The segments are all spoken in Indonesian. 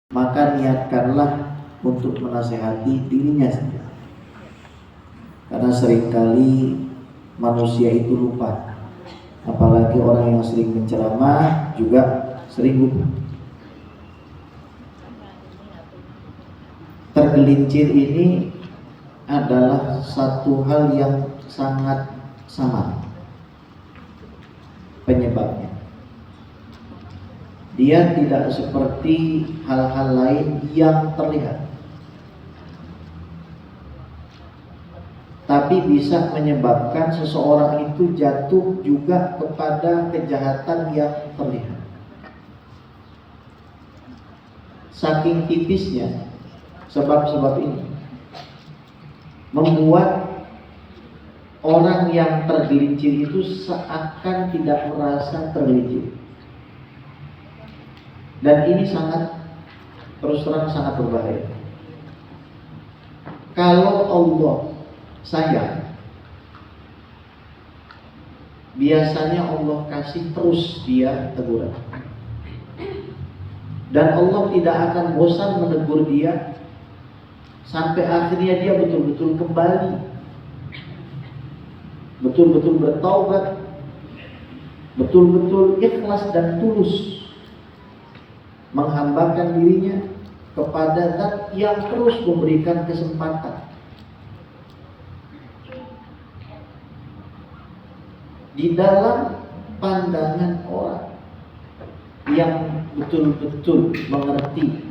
maka niatkanlah untuk menasehati dirinya sendiri. Karena seringkali manusia itu lupa, apalagi orang yang sering menceramah juga sering lupa. Tergelincir ini adalah satu hal yang sangat samar penyebabnya. Dia tidak seperti hal-hal lain yang terlihat, tapi bisa menyebabkan seseorang itu jatuh juga kepada kejahatan yang terlihat. Saking tipisnya sebab-sebab ini membuat orang yang tergelincir itu seakan tidak merasa tergelincir. Dan ini terus terang sangat berbahaya. Kalau Allah sayang, biasanya Allah kasih terus dia teguran. Dan Allah tidak akan bosan menegur dia sampai akhirnya dia betul-betul kembali, betul-betul bertaubat, betul-betul ikhlas dan tulus menghambakan dirinya kepada Zat yang terus memberikan kesempatan. Di dalam pandangan orang yang betul-betul mengerti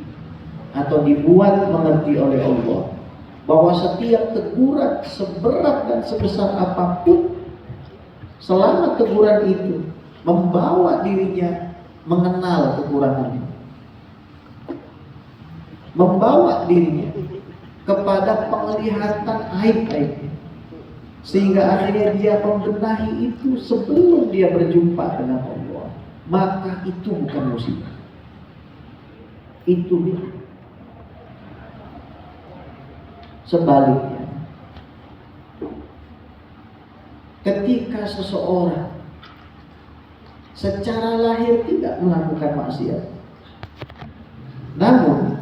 atau dibuat mengerti oleh Allah bahwa setiap teguran seberat dan sebesar apapun, selama teguran itu membawa dirinya mengenal kekurangannya, membawa dirinya kepada penglihatan aib-aibnya, sehingga akhirnya dia membenahi itu sebelum dia berjumpa dengan Allah, maka itu bukan musibah, itu nikmat. Sebaliknya, ketika seseorang secara lahir tidak melakukan maksiat, namun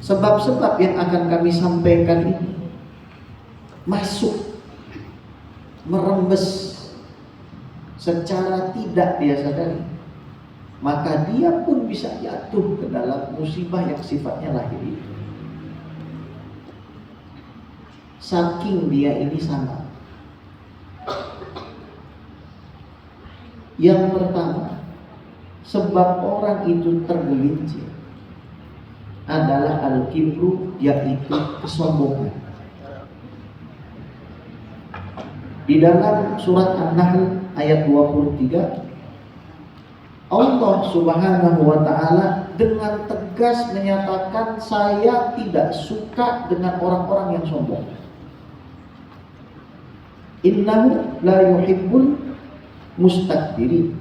sebab-sebab yang akan kami sampaikan ini masuk, merembes secara tidak dia sadari, maka dia pun bisa jatuh ke dalam musibah yang sifatnya lahir itu. Saking dia ini sama. Yang pertama, sebab orang itu tergelincir adalah al-kibru, yaitu kesombongan. Di dalam surat An-Nahl ayat 23, Allah Subhanahu wa ta'ala dengan tegas menyatakan, saya tidak suka dengan orang-orang yang sombong. Innahu la yuhibbul mustakbirin.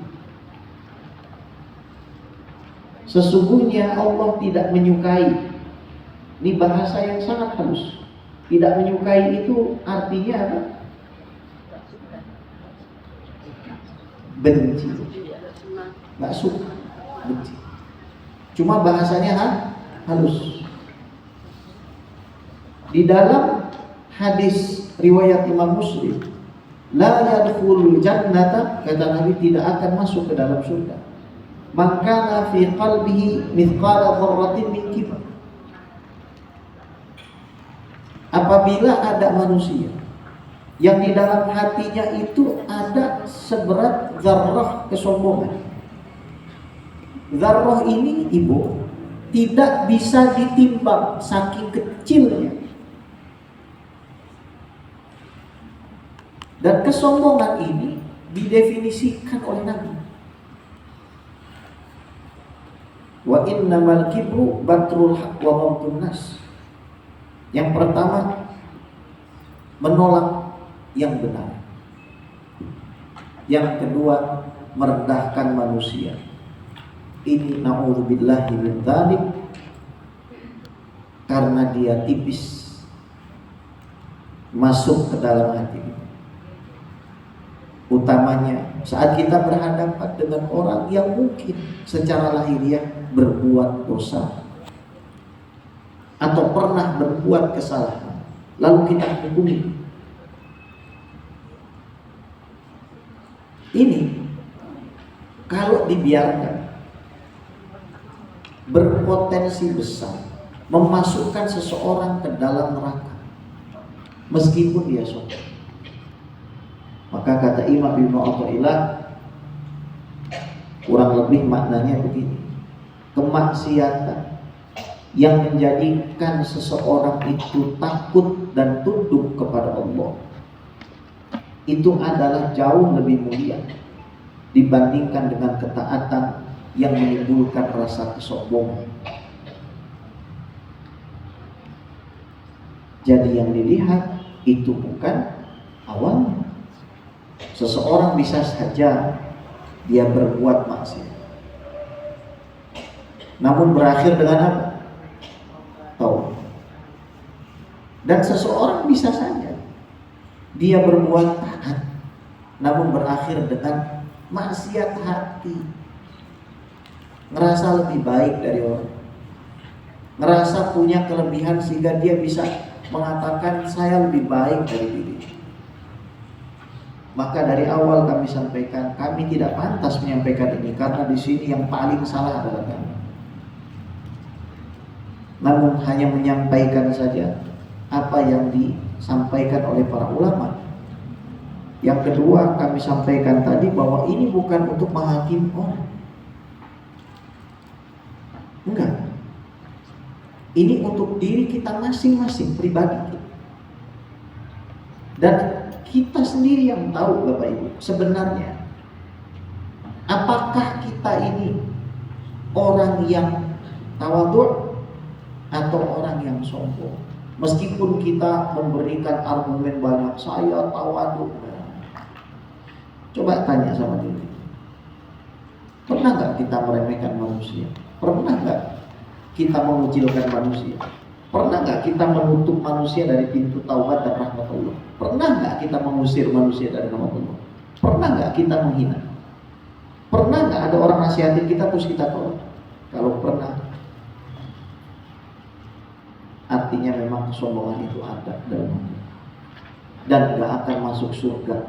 Sesungguhnya Allah tidak menyukai. Ini bahasa yang sangat halus. Tidak menyukai itu artinya apa? Benci. Nggak suka, benci. Cuma bahasanya halus. Di dalam hadis riwayat Imam Muslim, la yadkhulul jannata, kata Nabi, tidak akan masuk ke dalam surga man kana fi qalbihi mithqala dzarratin min kibr. Apabila ada manusia yang di dalam hatinya itu ada seberat zarrah kesombongan. Zarrah ini, Ibu, tidak bisa ditimbang saking kecilnya. Dan kesombongan ini didefinisikan oleh Nabi. Wa innamal kibru batrul haq wa ghamtun nas. Yang pertama, menolak yang benar. Yang kedua, merendahkan manusia. Ini na'udzubillahi min dzalik, karena dia tipis masuk ke dalam hati. Utamanya saat kita berhadapan dengan orang yang mungkin secara lahiriah berbuat dosa atau pernah berbuat kesalahan, lalu kita hukumi. Ini kalau dibiarkan berpotensi besar memasukkan seseorang ke dalam neraka meskipun dia sholat. Maka kata Imam Ibnu Athaillah, kurang lebih maknanya begini: kemaksiatan yang menjadikan seseorang itu takut dan tunduk kepada Allah itu adalah jauh lebih mulia dibandingkan dengan ketaatan yang menimbulkan rasa kesombongan. Jadi yang dilihat itu bukan awalnya. Seseorang bisa saja dia berbuat maksiat, namun berakhir dengan apa? Taubat. Dan seseorang bisa saja dia berbuat taat, namun berakhir dengan maksiat hati, ngerasa lebih baik dari orang, ngerasa punya kelebihan sehingga dia bisa mengatakan saya lebih baik dari diri. Maka dari awal kami sampaikan, kami tidak pantas menyampaikan ini karena di sini yang paling salah adalah kami. Namun hanya menyampaikan saja apa yang disampaikan oleh para ulama. Yang kedua, kami sampaikan tadi bahwa ini bukan untuk menghakimi orang. Enggak. Ini untuk diri kita masing-masing, pribadi kita. Dan kita sendiri yang tahu, Bapak Ibu, sebenarnya apakah kita ini orang yang tawadhu atau orang yang sombong. Meskipun kita memberikan argumen banyak, saya tawadhu. Coba tanya sama diri, pernah nggak kita meremehkan manusia? Pernah nggak kita mengucilkan manusia? Pernah nggak kita menutup manusia dari pintu taubat dan rahmat Allah? Pernah nggak kita mengusir manusia dari rahmat Allah? Pernah nggak kita menghina? Pernah nggak ada orang nasihatin kita terus kita tolak? Kalau pernah, artinya memang kesombongan itu ada dalam hati dan nggak akan masuk surga.